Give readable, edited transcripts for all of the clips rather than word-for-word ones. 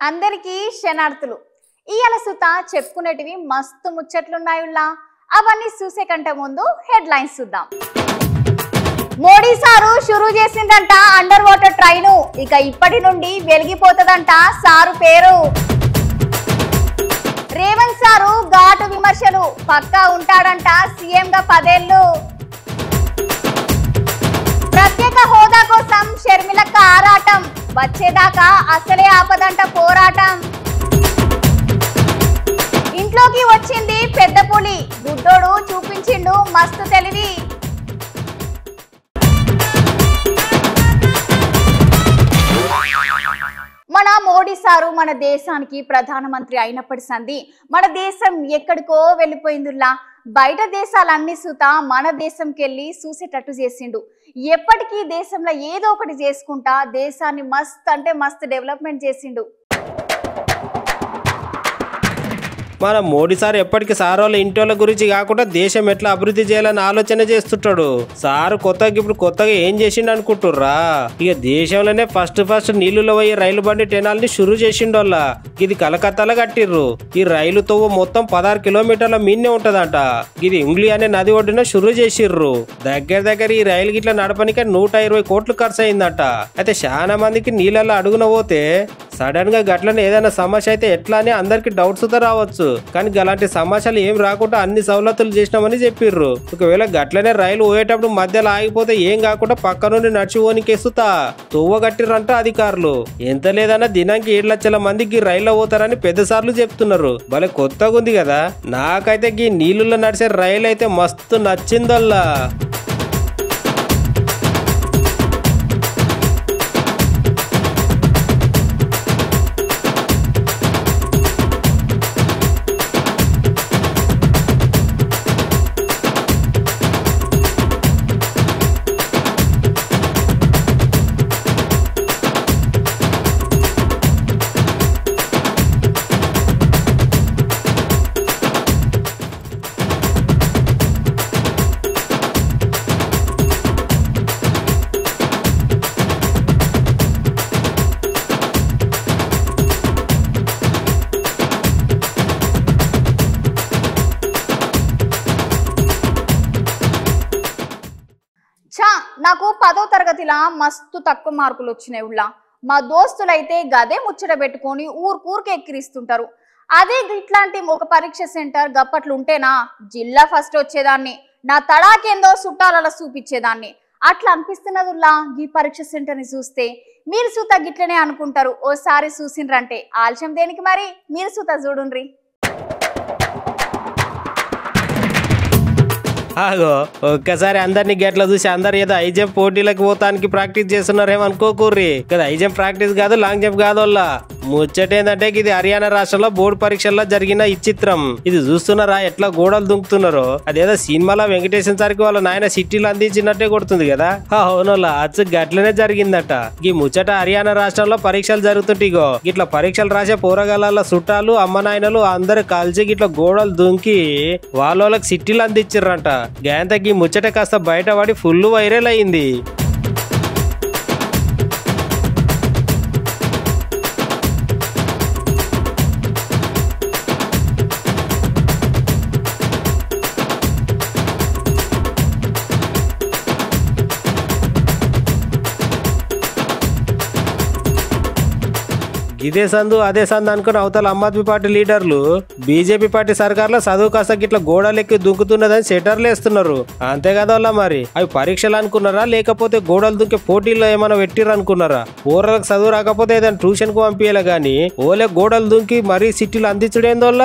అందరికీ శనార్థులు. ఇయాల సుత చెప్పుకునేటివి మస్తు ముచ్చట్లున్నాయుల్లా. అవన్నీ చూసే కంటే ముందు హెడ్ లైన్స్ చూద్దాం. మోడీ సారు షురూ చేసిందంట అండర్ వాటర్ ట్రైను. ఇక ఇప్పటి నుండి వెలిగిపోతుందంట సారు పేరు. రేవంత్ సారు ఘాటు విమర్శలు, పక్కా ఉంటాడంట సీఎంగా 10 ఏళ్లు. ప్రత్యేక హోదా కోసం షర్మిలక్క ఆరాటం, వచ్చేదాకా అసలే ఆపదంట పోరాటం. ఇంట్లోకి వచ్చింది పెద్ద పులి, గుడ్డోడు చూపించిండు మస్తు తెలివి. మన మోడీ సారు మన దేశానికి ప్రధానమంత్రి అయినప్పటి సంది మన దేశం ఎక్కడికో వెళ్ళిపోయిందిలా. బయట దేశాలన్నీ సుత మన దేశంకెళ్ళి చూసేటట్టు చేసిండు. ఎప్పటికీ దేశంలో ఏదో ఒకటి చేసుకుంటా దేశాన్ని మస్త్ అంటే మస్త్ డెవలప్మెంట్ చేసిండు. మన మోడీ సార్ ఎప్పటికీ సార్ వాళ్ళ ఇంటి వాళ్ళ గురించి కాకుండా దేశం ఎట్లా అభివృద్ధి చేయాలని ఆలోచన చేస్తుంటాడు. సారు కొత్తగా ఏం చేసిండు అనుకుంటుర్రా? ఇక దేశంలోనే ఫస్ట్ నీళ్లలో పోయి రైలు బండి టెనాల్ని షురూ చేసిండు. వాళ్ళ ఇది కలకత్తాలో కట్టిర్రు. ఈ రైలు తోవ మొత్తం 16 కిలోమీటర్ల మీన్నే ఉంటదంట. ఇది ఇంగ్లీ అనే నది ఒడ్డున షురూ చేసిర్రు. దగ్గర ఈ రైలు గిట్లా నడపనికే 120 కోట్లు ఖర్చు అయిందట. అయితే చాలా మందికి నీళ్ళల్లో అడుగున పోతే సడన్ గా గట్లనే ఏదైనా సమస్య అయితే ఎట్లా అని అందరికి డౌట్స్ తో రావచ్చు. కానీ అలాంటి సమస్యలు ఏం రాకుండా అన్ని సౌలతులు చేసినామని చెప్పిర్రు. ఒకవేళ గట్లనే రైలు పోయేటప్పుడు మధ్యలో ఆగిపోతే ఏం కాకుండా పక్క నుండి నడిచి ఓనికేస్తుతా తొవ్వ కట్టిర్రంట అధికారులు. ఎంత లేదన్నా దినానికి 7 లక్షల మందికి రైల్లో పోతారని పెద్దసార్లు చెప్తున్నారు. భలే కొత్తగా ఉంది కదా. నాకైతే ఈ నీళ్ళలో నడిచే రైలు అయితే మస్తు నచ్చిందల్లా. నాకు 10వ తరగతిలా మస్తు తక్కువ మార్కులు వచ్చినాయి ఉల్లా. మా దోస్తులైతే గదే ముచ్చట పెట్టుకొని ఊరికే ఎక్కిరిస్తుంటారు. అదే ఇట్లాంటి ఒక పరీక్ష సెంటర్ గప్పట్లు ఉంటేనా జిల్లా ఫస్ట్ వచ్చేదాన్ని, నా తడాకేందో చుట్టాలలో చూపించేదాన్ని. అట్లా అనిపిస్తున్నదిలా ఈ పరీక్ష సెంటర్ ని చూస్తే. మీరు సూత గిట్లనే అనుకుంటారు. ఓసారి చూసిండ్రంటే ఆలస్యం దేనికి మరి, మీరు సూత చూడుండ్రి. ఆగో ఒక్కసారి అందరినీ గెట్ల చూసి అందరు ఏదో హై జంప్ పోటీలకు పోతానికి ప్రాక్టీస్ చేస్తున్నారేమో అనుకోకూర్రి కదా. హై జంప్ ప్రాక్టీస్ కాదు, లాంగ్ జంప్ కాదు. వాళ్ళ ముచ్చట ఏంటంటే ఇది హర్యానా రాష్ట్రంలో బోర్డు పరీక్షల్లో జరిగిన ఈ చిత్రం. ఇది చూస్తున్నారా ఎట్లా గోడలు దుంకుతున్నారో? అదేదో సినిమాలో వెంకటేశ్వర సారికి వాళ్ళ నాయన సిటీలు అందించినట్టే కొడుతుంది కదా. అవునోళ్ళ అచ్చు గట్లనే జరిగిందట. ఈ ముచ్చట హర్యానా రాష్ట్రంలో పరీక్షలు జరుగుతుంటే ఇగో ఇట్లా పరీక్షలు రాసే పోరగాళ్ళ చుట్టాలు అమ్మ నాయనలు అందరు కలిసి ఇట్లా గోడలు దుంకి వాళ్ళకి సిటీలు అందించారంట. గంతకి ముచ్చట కాస్త బయటపడి ఫుల్ వైరల్ అయింది. ఇదే సందు అదే సందు అనుకుని అవతల ఆమ్ ఆద్మీ పార్టీ లీడర్లు బీజేపీ పార్టీ సర్కార్లో చదువు కాస్త ఇట్లా గోడలెక్కి దుంకుతున్నదని సెటర్లు వేస్తున్నారు. అంతే కదా మరి. అవి పరీక్షలు అనుకున్నారా లేకపోతే గోడలు దుంకే పోటీల్లో ఏమైనా పెట్టిర్రు అనుకున్నారా? ఊర్లకు చదువు రాకపోతే ఏదైనా ట్యూషన్ కు పంపించాలి గానీ ఓలే గోడలు దుంకి మరీ సిటీలు అందించడేందోళ్ళ.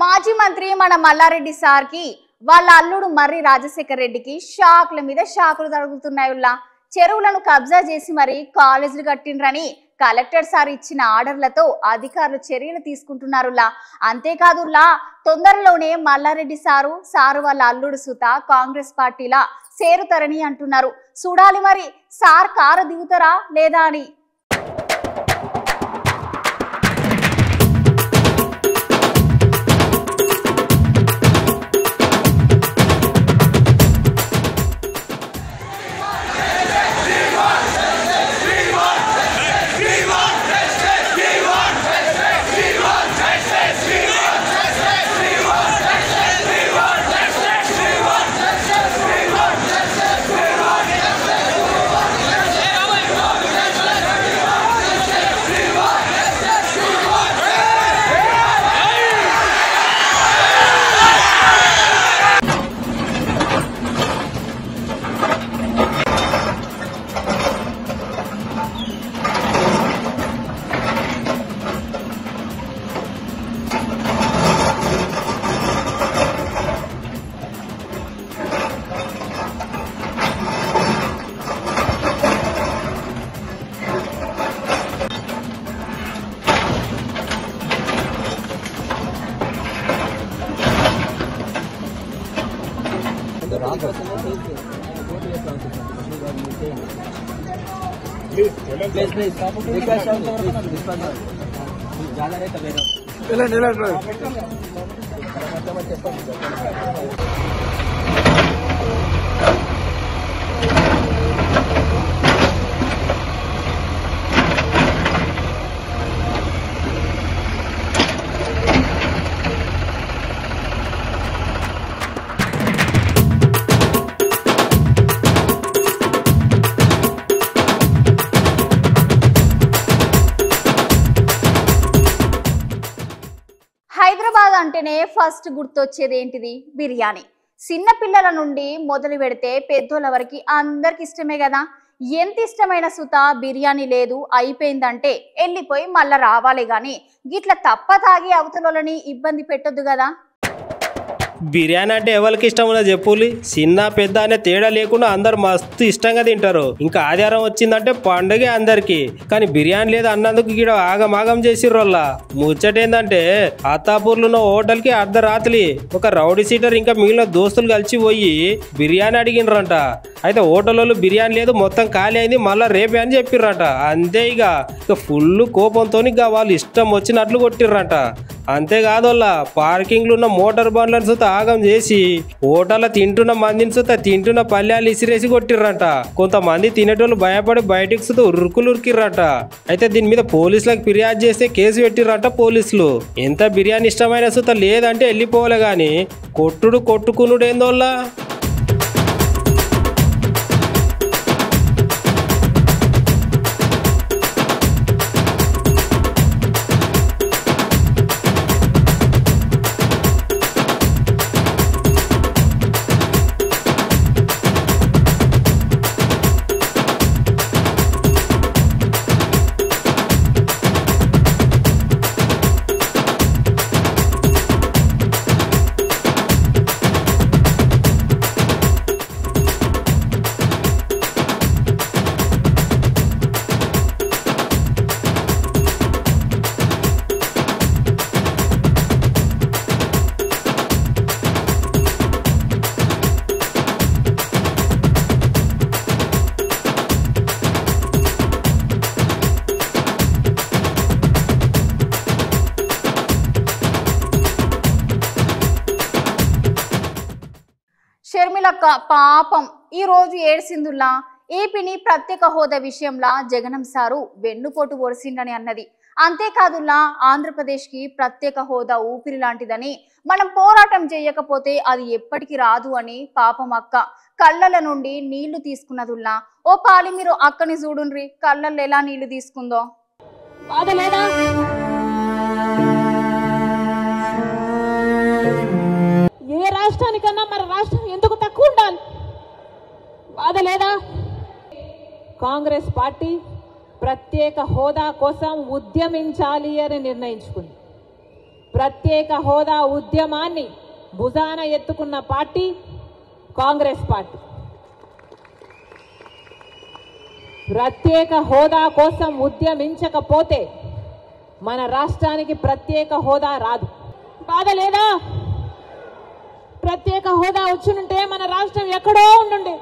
మాజీ మంత్రి మన మల్లారెడ్డి సార్కి వాళ్ళ అల్లుడు మర్రి రాజశేఖర్ రెడ్డికి షాకుల మీద షాకులు తగులుతున్నాయుల్లా. చెరువులను కబ్జా చేసి మరి కాలేజీలు కట్టిండ్రని కలెక్టర్ సార్ ఇచ్చిన ఆర్డర్లతో అధికారులు చర్యలు తీసుకుంటున్నారులా. అంతేకాదులా తొందరలోనే మల్లారెడ్డి సారు వాళ్ళ అల్లుడు సుత కాంగ్రెస్ పార్టీలా చేరుతారని అంటున్నారు. చూడాలి మరి సార్ కారు దిగుతారా లేదా అని. హైదరాబాద్ అంటేనే ఫస్ట్ గుర్తొచ్చేది ఏంటిది? బిర్యానీ. చిన్న పిల్లల నుండి మొదలు పెడితే పెద్దోళ్ళ వరకు అందరికి ఇష్టమే కదా. ఎంత ఇష్టమైన సుత బిర్యానీ లేదు అయిపోయిందంటే వెళ్ళిపోయి మళ్ళా రావాలి గాని గిట్ల తప్ప తాగి అవతలని ఇబ్బంది పెట్టొద్దు కదా. బిర్యానీ అంటే ఎవరికి ఇష్టం ఉన్నది చెప్పులి, చిన్న పెద్ద అనే తేడా లేకుండా అందరు మస్తు ఇష్టంగా తింటారు. ఇంకా ఆదివారం వచ్చిందంటే పండుగే అందరికి. కానీ బిర్యానీ లేదు అన్నందుకు ఇక్కడ ఆగమాగం చేసిర్రోళ్ళ. ముచ్చటేందంటే అత్తాపూర్లో ఉన్న హోటల్ కి అర్ధరాత్రి ఒక రౌడీ సీటర్ ఇంకా మిగిలిన దోస్తులు కలిసి పోయి బిర్యానీ అడిగినరంట. అయితే హోటల్ వాళ్ళు బిర్యానీ లేదు మొత్తం ఖాళీ అయింది మళ్ళా రేపే అని చెప్పిర్రంట. అంతే ఇక ఫుల్ కోపంతో వాళ్ళు ఇష్టం వచ్చినట్లు కొట్టిర్రంట. అంతేకాదు వాళ్ళ పార్కింగ్ లో ఉన్న మోటార్ బండ్లను సుత ఆగం చేసి హోటల్ తింటున్న మందిని సుత తింటున్న పల్లెలు ఇసిరేసి కొట్టిర్రంట. కొంతమంది తినేటోళ్ళు భయపడి బయటికి సుత ఉరికిర్రంట. అయితే దీని మీద పోలీసులకు ఫిర్యాదు చేస్తే కేసు పెట్టిర్రంట పోలీసులు. ఎంత బిర్యానీ ఇష్టమైన సుత లేదంటే వెళ్ళిపోవాలి గాని కొట్టుకునుడు ఏందోళ్ళ. షర్మిలక్క పాపం ఈ రోజు ఏడ్సిందుల్లా ఏపీని ప్రత్యేక హోదా విషయంలో జగనం సారు వెన్నుపోటు పొడిసిండని అన్నది. అంతేకాదుల్లా ఆంధ్రప్రదేశ్ కి ప్రత్యేక హోదా ఊపిరి లాంటిదని, మనం పోరాటం చేయకపోతే అది ఎప్పటికీ రాదు అని పాపం అక్క కళ్ళల నుండి నీళ్లు తీసుకున్నదుల్లా. ఓ పాలి మీరు అక్కని చూడుండ్రి కళ్ళల్లో ఎలా నీళ్లు తీసుకుందో. ఏ రాష్ట్రానికన్నా మన రాష్ట్రం ఎందుకు తక్కువ ఉండాలి? బాధ లేదా? కాంగ్రెస్ పార్టీ ప్రత్యేక హోదా కోసం ఉద్యమించాలి అని నిర్ణయించుకుంది. ప్రత్యేక హోదా ఉద్యమాన్ని భుజాన ఎత్తుకున్న పార్టీ కాంగ్రెస్ పార్టీ. ప్రత్యేక హోదా కోసం ఉద్యమించకపోతే మన రాష్ట్రానికి ప్రత్యేక హోదా రాదు. బాధ లేదా? ప్రత్యేక హోదా వచ్చునుంటే మన రాష్ట్రం ఎక్కడో ఉండుండే.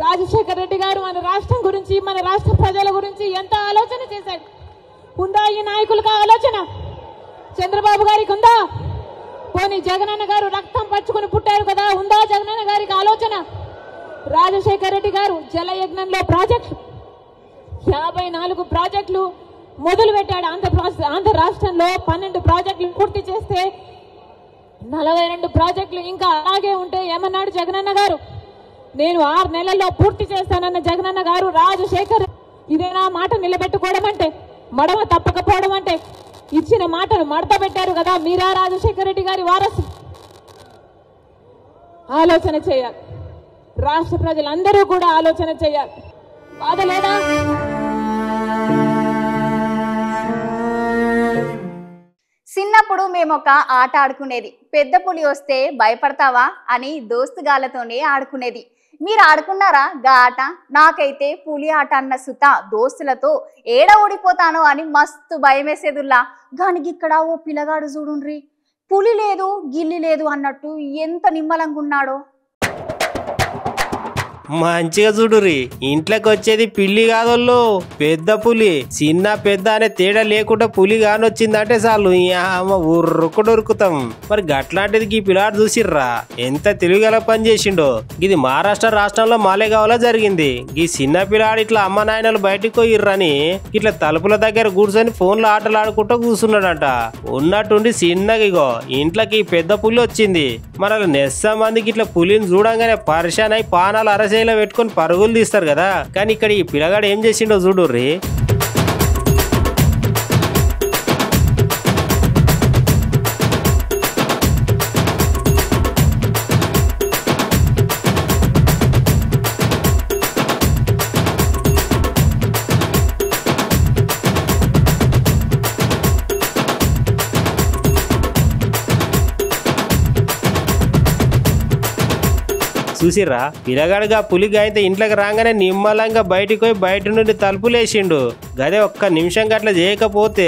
రాజశేఖర రెడ్డి గారు మన రాష్ట్రం గురించి, మన రాష్ట్ర ప్రజల గురించి ఎంత ఆలోచన చేశాడు. ఉందా ఈ నాయకులకు ఆలోచన? చంద్రబాబు గారికి ఉందా? పోనీ జగనన్న గారు రక్తం పచ్చుకుని పుట్టారు కదా, ఉందా జగనన్న గారికి ఆలోచన? రాజశేఖర రెడ్డి గారు జలయజ్ఞంలో ప్రాజెక్టులు 54 ప్రాజెక్టులు మొదలు పెట్టాడు. ఆంధ్ర రాష్ట్రంలో 12 ప్రాజెక్టులు పూర్తి చేస్తే 42 ప్రాజెక్టులు ఇంకా అలాగే ఉంటే ఏమన్నాడు జగనన్న గారు? నేను 6 నెలల్లో పూర్తి చేస్తానన్న జగనన్న గారు రాజశేఖర్ ఇదేనా మాట నిలబెట్టుకోవడం అంటే? మడమ తప్పకపోవడం అంటే? ఇచ్చిన మాటను మడత పెట్టారు కదా, మీరా రాజశేఖర రెడ్డి గారి వారసు? ఆలోచన చేయాలి. రాష్ట్ర ప్రజలందరూ కూడా ఆలోచన చేయాలి. బాధ లేదా? చిన్నప్పుడు మేమొక ఆట ఆడుకునేది. పెద్ద పులి వస్తే భయపడతావా అని దోస్తుగాళ్ళతోనే ఆడుకునేది. మీరు ఆడుకున్నారా గా ఆట? నాకైతే పులి ఆట అన్న సుత దోస్తులతో ఏడ ఓడిపోతానో అని మస్తు భయం వేసేదుల్లా. గాని ఇక్కడ ఓ పిల్లగాడు చూడుండ్రి, పులి లేదు గిల్లి లేదు అన్నట్టు ఎంత నిమ్మలంగా ఉన్నాడో. మంచిగా చూడురి, ఇంట్లోకి వచ్చేది పిల్లి కాదోళ్ళు, పెద్ద పులి. చిన్న పెద్ద అనే తేడా లేకుండా పులి కానొచ్చిందంటే చాలు ఉరుకుడు ఉరుకుతాం. మరి గట్లాంటిది ఈ పిల్లాడు చూసిర్రా ఎంత తెలివిగల పని చేసిండో. ఇది మహారాష్ట్ర రాష్ట్రంలో మాలేగావ్లో జరిగింది. ఈ చిన్న పిల్లాడు ఇట్లా అమ్మ నాయనలు బయటకు పోయిర్రని ఇట్లా తలుపుల దగ్గర కూర్చొని ఫోన్లో ఆటలు ఆడుకుంటూ కూర్చున్నాడంట. ఉన్నట్టుండి చిన్నగా ఇగో ఇంట్లోకి పెద్ద పులి వచ్చింది. మరి నెస్స మందికి ఇట్లా పులిని చూడంగానే పరిశాన్ అయి పానాలు అరసేలో పెట్టుకొని పరుగులు తీస్తారు కదా. కానీ ఇక్కడ ఈ పిల్లగాడు ఏం చేసిండో చూడుర్రి. చూసిర్రా, పిల్లగాడుగా పులిగా అయితే ఇంట్లోకి రాగానే నిమ్మలంగా బయటికి పోయి బయట నుండి తలుపులేసిండు. గదే ఒక్క నిమిషం గట్ల చేయకపోతే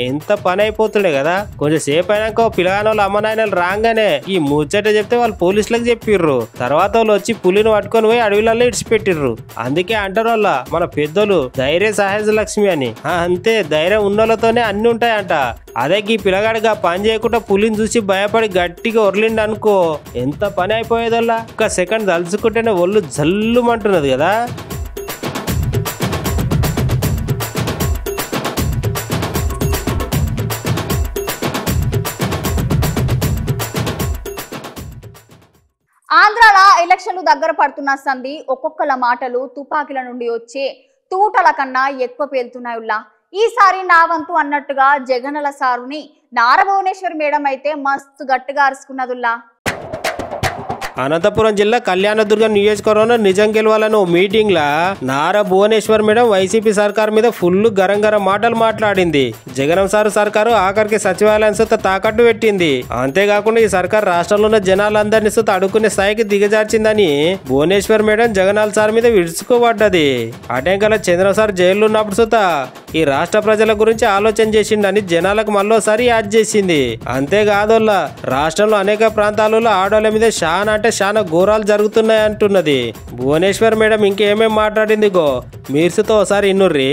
ఎంత పని అయిపోతుండే కదా. కొంచెం సేపు అయినాక పిల్లగాని వాళ్ళు అమ్మ నాయనలు రాగానే ఈ ముచ్చట చెప్తే వాళ్ళు పోలీసులకు చెప్పిర్రు. తర్వాత వాళ్ళు వచ్చి పులిని పట్టుకొని పోయి అడవిలలో ఇడిచిపెట్టిర్రు. అందుకే అంటారు వాళ్ళ మన పెద్దలు ధైర్య సహజ లక్ష్మి అని. అంతే, ధైర్యం ఉన్నోళ్ళతోనే అన్ని ఉంటాయంట. అదే ఈ పిల్లగాడిగా పని చేయకుండా పులిని చూసి భయపడి గట్టిగా ఒర్లిండి అనుకో ఎంత పని అయిపోయేదల్లా. ఒక సెకండ్ తలుచుకుంటేనే ఒళ్ళు జల్లుమంటున్నది కదా. ఆంధ్రాల ఎలక్షన్లు దగ్గర పడుతున్న సంధి ఒక్కొక్కల మాటలు తుపాకీల నుండి వచ్చే తూటల కన్నా ఎక్కువ పేలుతున్నాయుల్లా. ఈసారి నా వంతు అన్నట్టుగా జగనల సారుని నారా భువనేశ్వర్ మేడం అయితే మస్తు గట్టిగా అరుచుకున్నదుల్లా. అనంతపురం జిల్లా కళ్యాణదుర్గం నియోజకవర్గంలో నిజం గెలవాలని ఓ మీటింగ్ లా నారా భువనేశ్వర్ మేడం వైసీపీ సర్కార్ మీద ఫుల్ గరం మాటలు మాట్లాడింది. జగన్ సర్కారు ఆఖరికి సచివాలయం సుత తాకట్టు పెట్టింది. అంతేకాకుండా ఈ సర్కార్ రాష్ట్రంలో ఉన్న జనాలందరినీ సుత అడుక్కునే స్థాయికి దిగజార్చిందని భువనేశ్వర్ మేడం జగన్నాథ్ సార్ మీద విడుచుకోబడ్డది. అటెంకల చంద్రబాబు సార్ జైల్లో ఉన్నప్పుడు సుత ఈ రాష్ట్ర ప్రజల గురించి ఆలోచన చేసిండని జనాలకు మళ్ళోసారి యాద్ చేసింది. అంతేకాదోల్లా రాష్ట్రంలో అనేక ప్రాంతాలలో ఆడోళ్ల మీద చాలా ఘోరాలు జరుగుతున్నాయి అంటున్నది. భువనేశ్వర్ మేడం ఇంకేమేం మాట్లాడింది గో మీర్సుతో ఒకసారి ఇన్నుర్రి.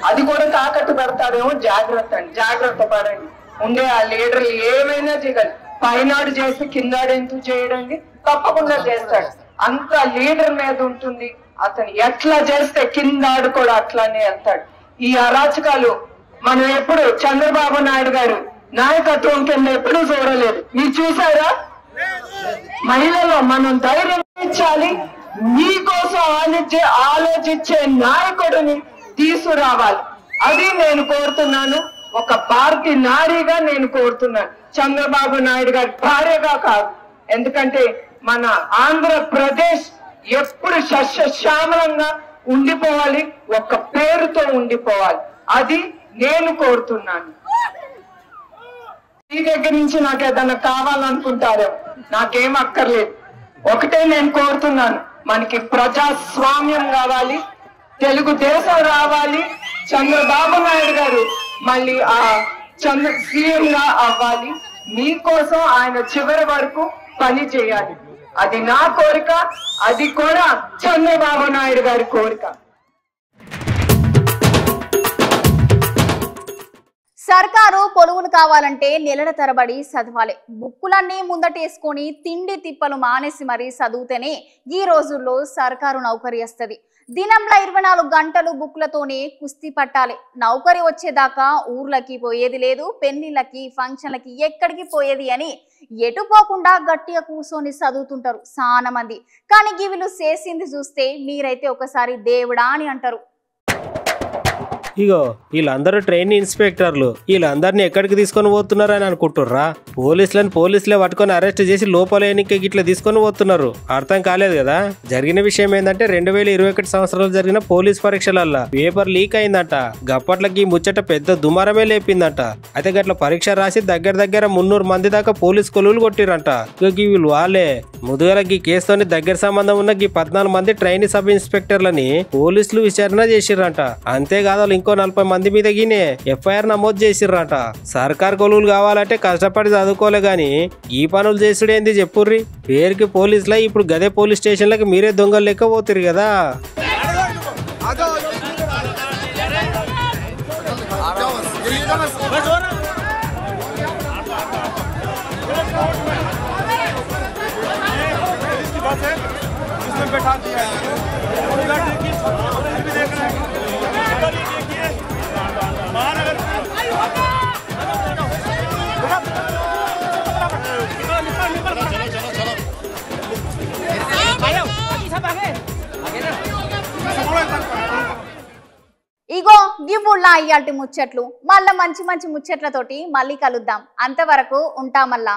అది కూడా తాకట్టు పెడతాడేమో, జాగ్రత్త పడండి. ఉండే ఆ లీడర్లు ఏమైనా చేయగలరు. పైనాడు చేసి కిందాడు ఎందుకు చేయడండి, తప్పకుండా చేస్తాడు. అంత లీడర్ మీద ఉంటుంది. అతను ఎట్లా చేస్తే కిందాడు కూడా అట్లానే వెళ్తాడు. ఈ అరాచకాలు మనం ఎప్పుడు చంద్రబాబు నాయుడు గారు నాయకత్వం కింద ఎప్పుడు చూడలేదు. మీరు చూసారా? మహిళలో మనం ధైర్యం ఇచ్చాలి. మీకోసం ఆలోచించే నాయకుడిని తీసుకురావాలి. అది నేను కోరుతున్నాను. ఒక భారతీయ నారీగా నేను కోరుతున్నాను, చంద్రబాబు నాయుడు గారి భార్యగా కాదు. ఎందుకంటే మన ఆంధ్రప్రదేశ్ ఎప్పుడు సస్యశ్యామలంగా ఉండిపోవాలి, ఒక పేరుతో ఉండిపోవాలి. అది నేను కోరుతున్నాను. మీ దగ్గర నుంచి నాకు ఏదన్నా కావాలనుకుంటారో, నాకేం అక్కర్లేదు. ఒకటే నేను కోరుతున్నాను, మనకి ప్రజాస్వామ్యం కావాలి, తెలుగుదేశం రావాలి, చంద్రబాబు నాయుడు గారు మళ్ళీ సీఎం గా అవ్వాలి. మీకోసం ఆయన చివరి వరకు పని చేయాలి. అది నా కోరిక, అది కూడా చంద్రబాబు నాయుడు గారి కోరిక. సర్కారు పొలువులు కావాలంటే నెలల తరబడి చదవాలి. బుక్కులన్నీ ముందటేసుకొని తిండి తిప్పలు మానేసి మరీ చదివితేనే ఈ రోజుల్లో సర్కారు నౌకరీ వస్తుంది. దినంలో 24 గంటలు బుక్లతోనే కుస్తీ పట్టాలి. నౌకరీ వచ్చేదాకా ఊర్లకి పోయేది లేదు, పెళ్లిళ్ళకి ఫంక్షన్లకి ఎక్కడికి పోయేది అని ఎటు పోకుండా గట్టిగా కూర్చొని చదువుతుంటారు చాలా మంది. కానీ వీళ్ళు చేసింది చూస్తే మీరైతే ఒకసారి దేవుడా అని అంటారు. ఇగో వీళ్ళందరూ ట్రైన్ ఇన్స్పెక్టర్లు. వీళ్ళందరినీ ఎక్కడికి తీసుకొని పోతున్నారు అని అనుకుంటుర్రా? పోలీసులే పట్టుకొని అరెస్ట్ చేసి లోపల ఎన్నికకి ఇట్లా తీసుకొని పోతున్నారు. అర్థం కాలేదు కదా. జరిగిన విషయం ఏంటంటే 2021 సంవత్సరంలో జరిగిన పోలీస్ పరీక్షలల్లా పేపర్ లీక్ అయిందట. గప్పట్లకి ముచ్చట పెద్ద దుమారమే లేపిందట. అయితే గట్ల పరీక్ష రాసి దగ్గర 300 మంది దాకా పోలీస్ కొలువులు కొట్టిరంట. వీళ్ళు వాళ్ళే ముదుగల ఈ కేసుతోని దగ్గర సంబంధం ఉన్న ఈ 14 మంది ట్రైనీ సబ్ ఇన్స్పెక్టర్లని పోలీసులు విచారణ చేసిర్రంట. అంతేకాదు వాళ్ళు ఇంకో 40 మంది మీద గినే ఎఫ్ఐఆర్ నమోదు చేసిర్రంట. సర్కార్ కొలువులు కావాలంటే కష్టపడి చదువుకోలే గాని ఈ పనులు చేసుడేంది చెప్పుర్రి. పేరుకి పోలీసులా ఇప్పుడు గదే పోలీస్ స్టేషన్లకి మీరే దొంగలు లెక్క పోతురు కదా. ఇగో గివ్వుళ్ళ అయ్యాల్టి ముచ్చట్లు. మళ్ళా మంచి మంచి ముచ్చట్లతోటి మళ్ళీ కలుద్దాం. అంతవరకు ఉంటామల్లా.